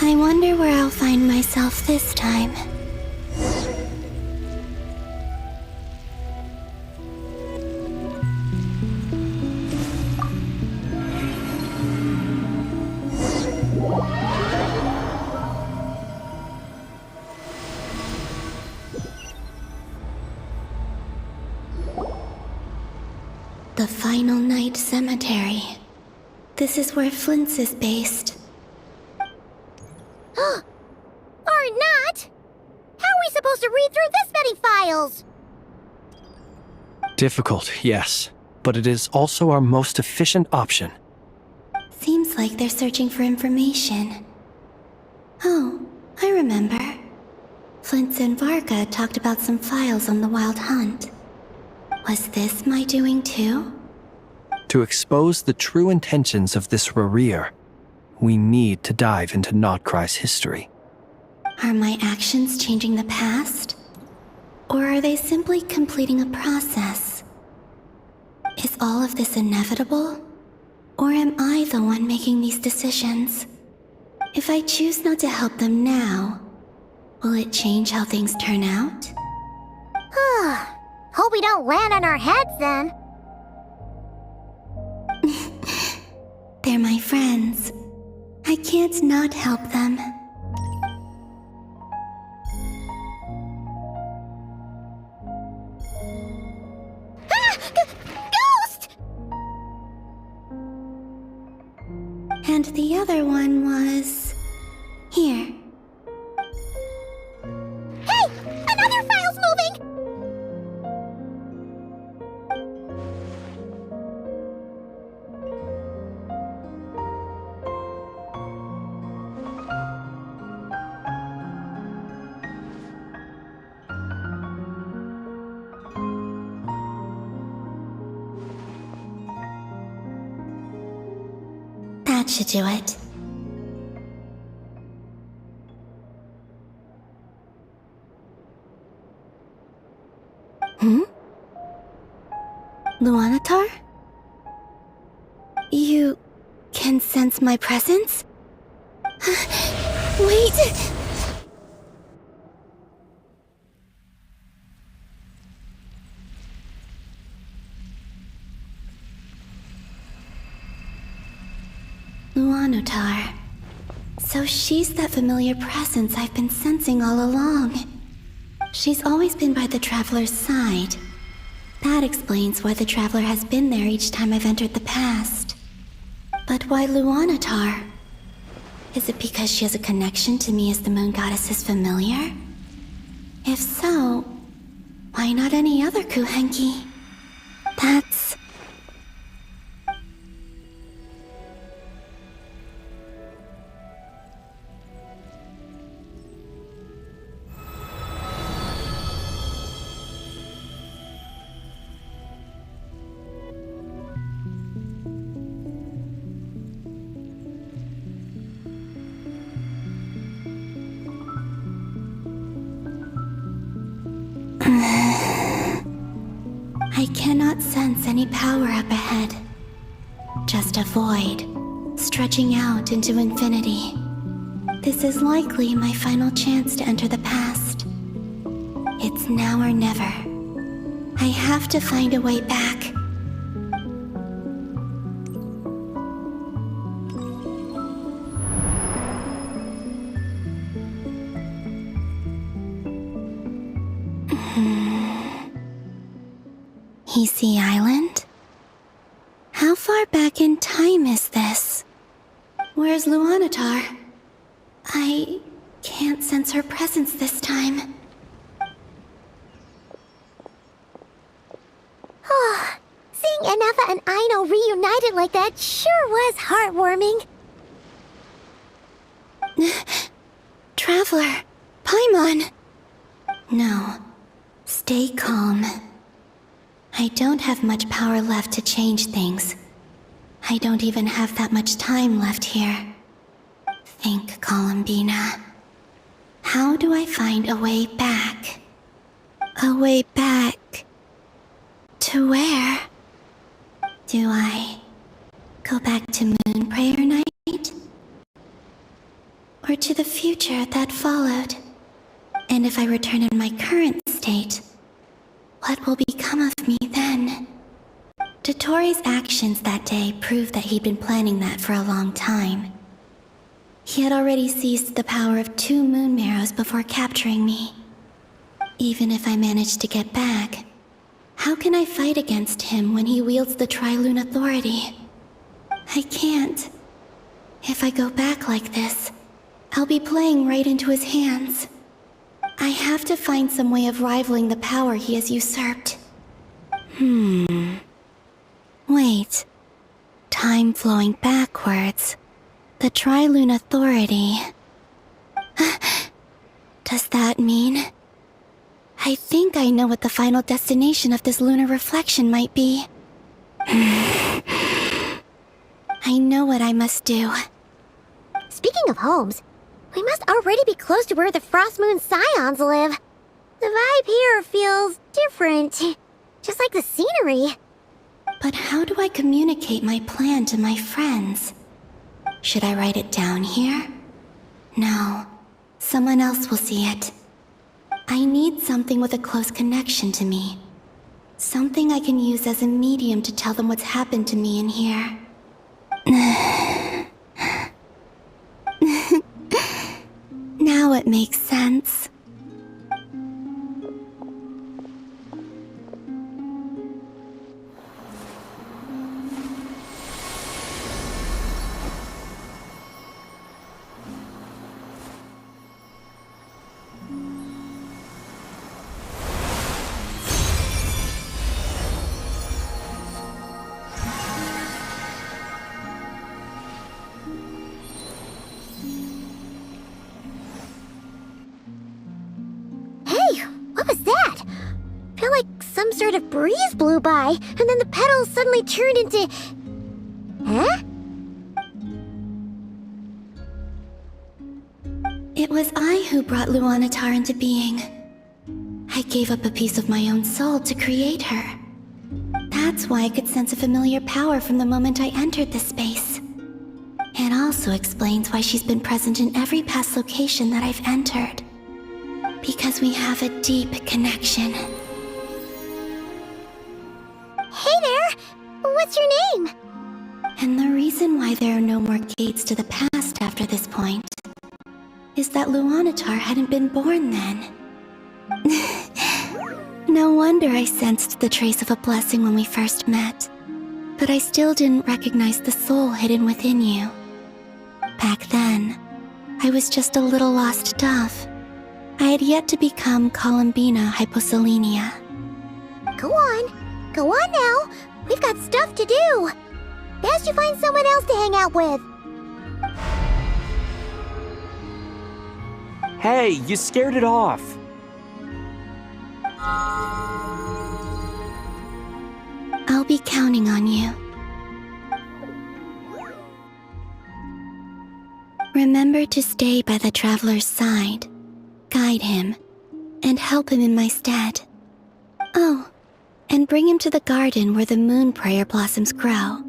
I wonder where I'll find myself this time. The Final Night Cemetery. This is where Flint's is based. Or not! How are we supposed to read through this many files? Difficult, yes, but it is also our most efficient option. Seems like they're searching for information. Oh, I remember. Flint and Varga talked about some files on the Wild Hunt. Was this my doing too? To expose the true intentions of this Rerir, we need to dive into Notcry's history. Are my actions changing the past? Or are they simply completing a process? Is all of this inevitable? Or am I the one making these decisions? If I choose not to help them now, will it change how things turn out? Hope we don't land on our heads then. They're my friends. I can't not help them. Ghost! And the other one was... here. Hey! Another file's moving! That should do it. Luanatar? You can sense my presence? Wait! Luanatar. So she's that familiar presence I've been sensing all along. She's always been by the Traveler's side. That explains why the Traveler has been there each time I've entered the past. But why Luanatar? Is it because she has a connection to me as the Moon Goddess's familiar? If so, why not any other Kuhenki? That's... I cannot sense any power up ahead. Just a void, stretching out into infinity. This is likely my final chance to enter the past. It's now or never. I have to find a way back. Hisi Island? How far back in time is this? Where's Luanatar? I can't sense her presence this time. Seeing Enefa and Aino reunited like that sure was heartwarming. Traveler, Paimon! No, stay calm. I don't have much power left to change things. I don't even have that much time left here. Think, Columbina. How do I find a way back? A way back... to where? Do I go back to Moon Prayer Night? or to the future that followed? And if I return in my current state, what will become of me then? Dottoro's actions that day proved that he'd been planning that for a long time. He had already seized the power of 2 moon marrows before capturing me. Even if I managed to get back, how can I fight against him when he wields the Tri-Lune authority? I can't. If I go back like this, I'll be playing right into his hands. I have to find some way of rivaling the power he has usurped. Wait. Time flowing backwards. The Tri-Lune authority. Does that mean... I think I know what the final destination of this lunar reflection might be. I know what I must do. Speaking of homes, we must already be close to where the Frost Moon Scions live. The vibe here feels different, just like the scenery. But how do I communicate my plan to my friends? Should I write it down here? No, someone else will see it. I need something with a close connection to me. Something I can use as a medium to tell them what's happened to me in here. Now it makes sense. Some sort of breeze blew by, and then the petals suddenly turned into... Huh? It was I who brought Luanatar into being. I gave up a piece of my own soul to create her. That's why I could sense a familiar power from the moment I entered this space. It also explains why she's been present in every past location that I've entered. Because we have a deep connection. Hey there! What's your name? And the reason why there are no more gates to the past after this point is that Luanatar hadn't been born then. No wonder I sensed the trace of a blessing when we first met. But I still didn't recognize the soul hidden within you. Back then, I was just a little lost dove. I had yet to become Columbina Hyposelenia. Go on. Go on now. We've got stuff to do. Best you find someone else to hang out with. Hey, you scared it off. I'll be counting on you. Remember to stay by the traveler's side, guide him, and help him in my stead. Oh, and bring him to the garden where the moon prayer blossoms grow.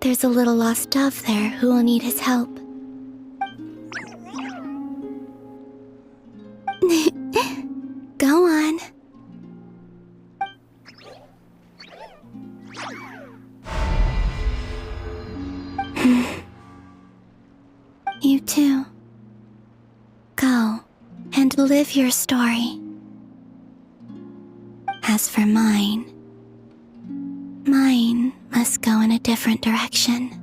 There's a little lost dove there who will need his help. Go on. You too. Go and live your story. As for mine must go in a different direction.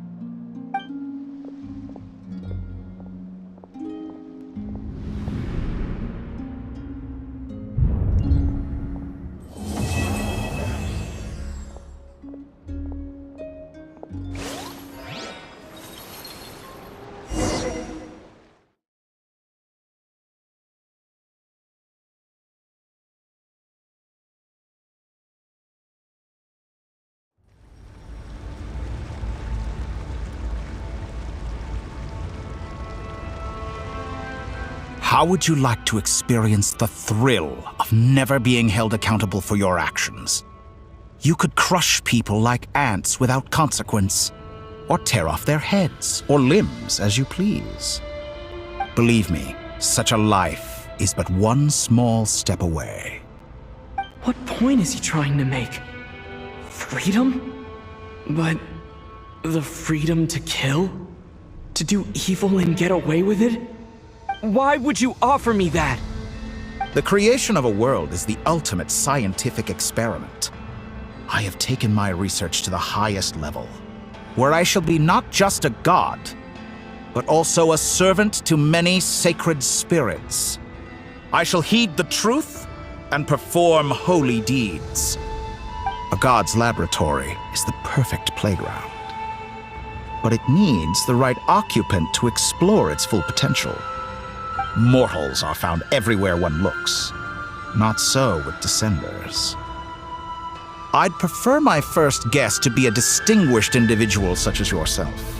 How would you like to experience the thrill of never being held accountable for your actions? You could crush people like ants without consequence, or tear off their heads or limbs as you please. Believe me, such a life is but one small step away. What point is he trying to make? Freedom? But the freedom to kill? To do evil and get away with it? Why would you offer me that? The creation of a world is the ultimate scientific experiment. I have taken my research to the highest level, where I shall be not just a god, but also a servant to many sacred spirits. I shall heed the truth and perform holy deeds. A god's laboratory is the perfect playground, but it needs the right occupant to explore its full potential. Mortals are found everywhere one looks. Not so with Descenders. I'd prefer my first guest to be a distinguished individual such as yourself.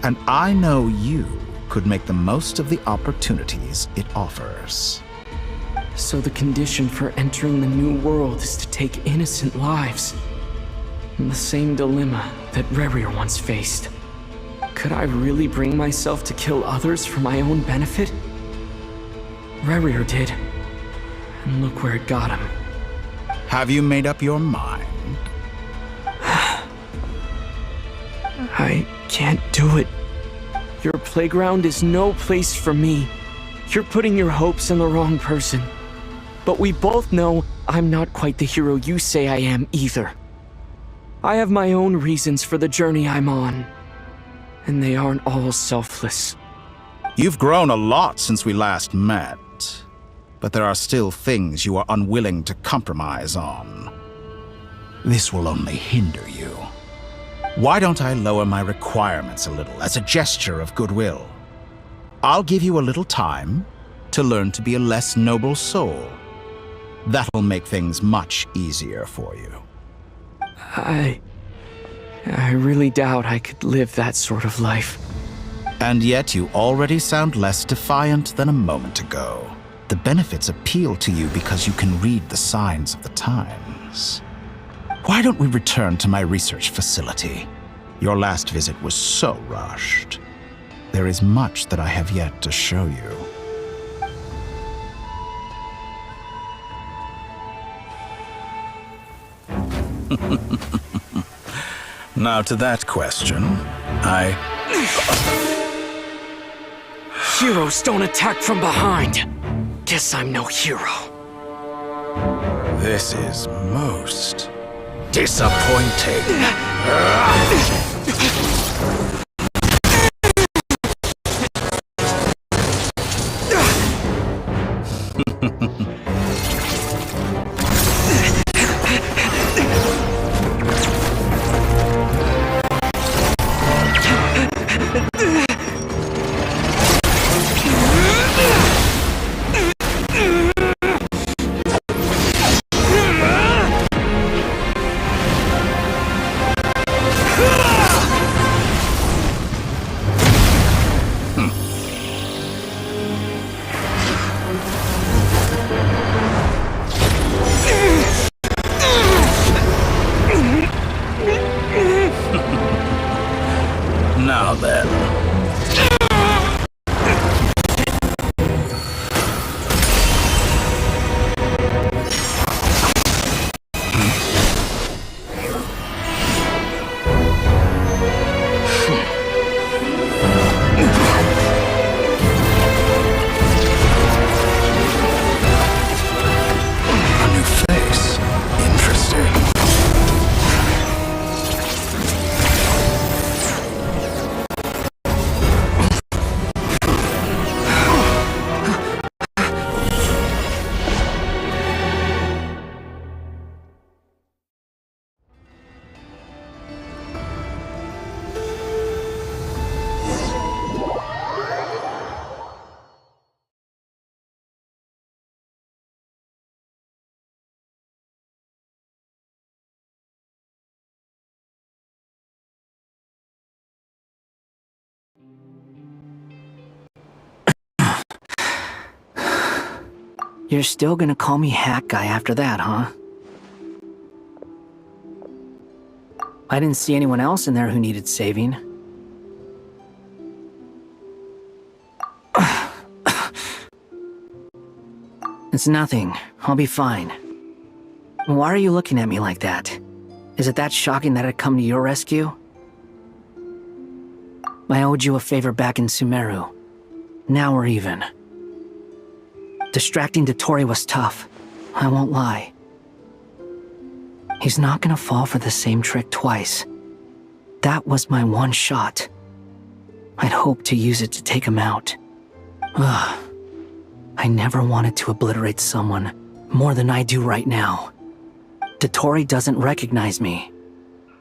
And I know you could make the most of the opportunities it offers. So the condition for entering the new world is to take innocent lives. The same dilemma that Rerir once faced. Could I really bring myself to kill others for my own benefit? Rerir did. And look where it got him. Have you made up your mind? I can't do it. Your playground is no place for me. You're putting your hopes in the wrong person. But we both know I'm not quite the hero you say I am either. I have my own reasons for the journey I'm on. And they aren't all selfless. You've grown a lot since we last met. But there are still things you are unwilling to compromise on. This will only hinder you. Why don't I lower my requirements a little as a gesture of goodwill? I'll give you a little time to learn to be a less noble soul. That'll make things much easier for you. I really doubt I could live that sort of life. And yet you already sound less defiant than a moment ago. The benefits appeal to you because you can read the signs of the times. Why don't we return to my research facility? Your last visit was so rushed. There is much that I have yet to show you. Now to that question, Heroes don't attack from behind. Guess I'm no hero. This is most disappointing. Now then. A new face. Interesting. You're still gonna call me Hack Guy after that, huh? I didn't see anyone else in there who needed saving. It's nothing. I'll be fine. Why are you looking at me like that? Is it that shocking that I'd come to your rescue? I owed you a favor back in Sumeru. Now we're even. Distracting Dottore was tough. I won't lie. He's not gonna fall for the same trick twice. That was my one shot. I'd hoped to use it to take him out. Ugh. I never wanted to obliterate someone more than I do right now. Dottore doesn't recognize me,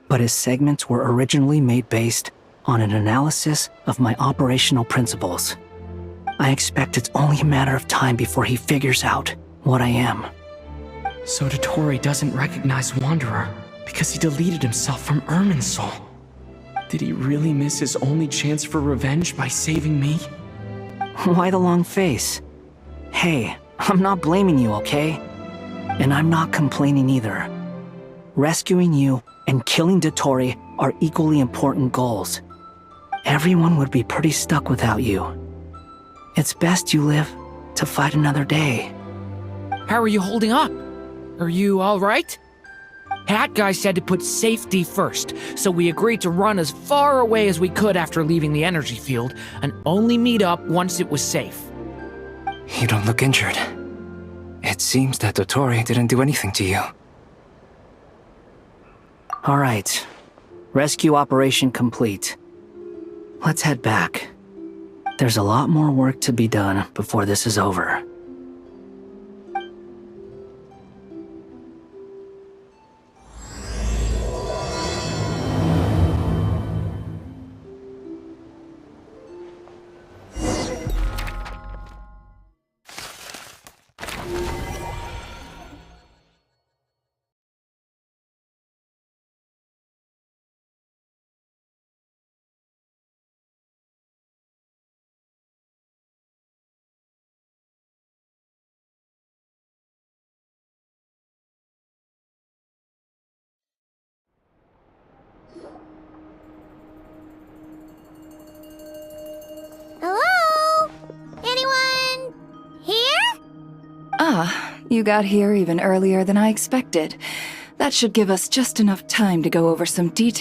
but his segments were originally made based on an analysis of my operational principles. I expect it's only a matter of time before he figures out what I am. So Dottore doesn't recognize Wanderer because he deleted himself from Irminsul. Did he really miss his only chance for revenge by saving me? Why the long face? Hey, I'm not blaming you, okay? And I'm not complaining either. Rescuing you and killing Dottore are equally important goals. Everyone would be pretty stuck without you. It's best you live to fight another day. How are you holding up? Are you alright? Hat Guy said to put safety first, so we agreed to run as far away as we could after leaving the energy field, and only meet up once it was safe. You don't look injured. It seems that Dottore didn't do anything to you. Alright. Rescue operation complete. Let's head back. There's a lot more work to be done before this is over. Hello? Anyone here? Ah, you got here even earlier than I expected. That should give us just enough time to go over some details.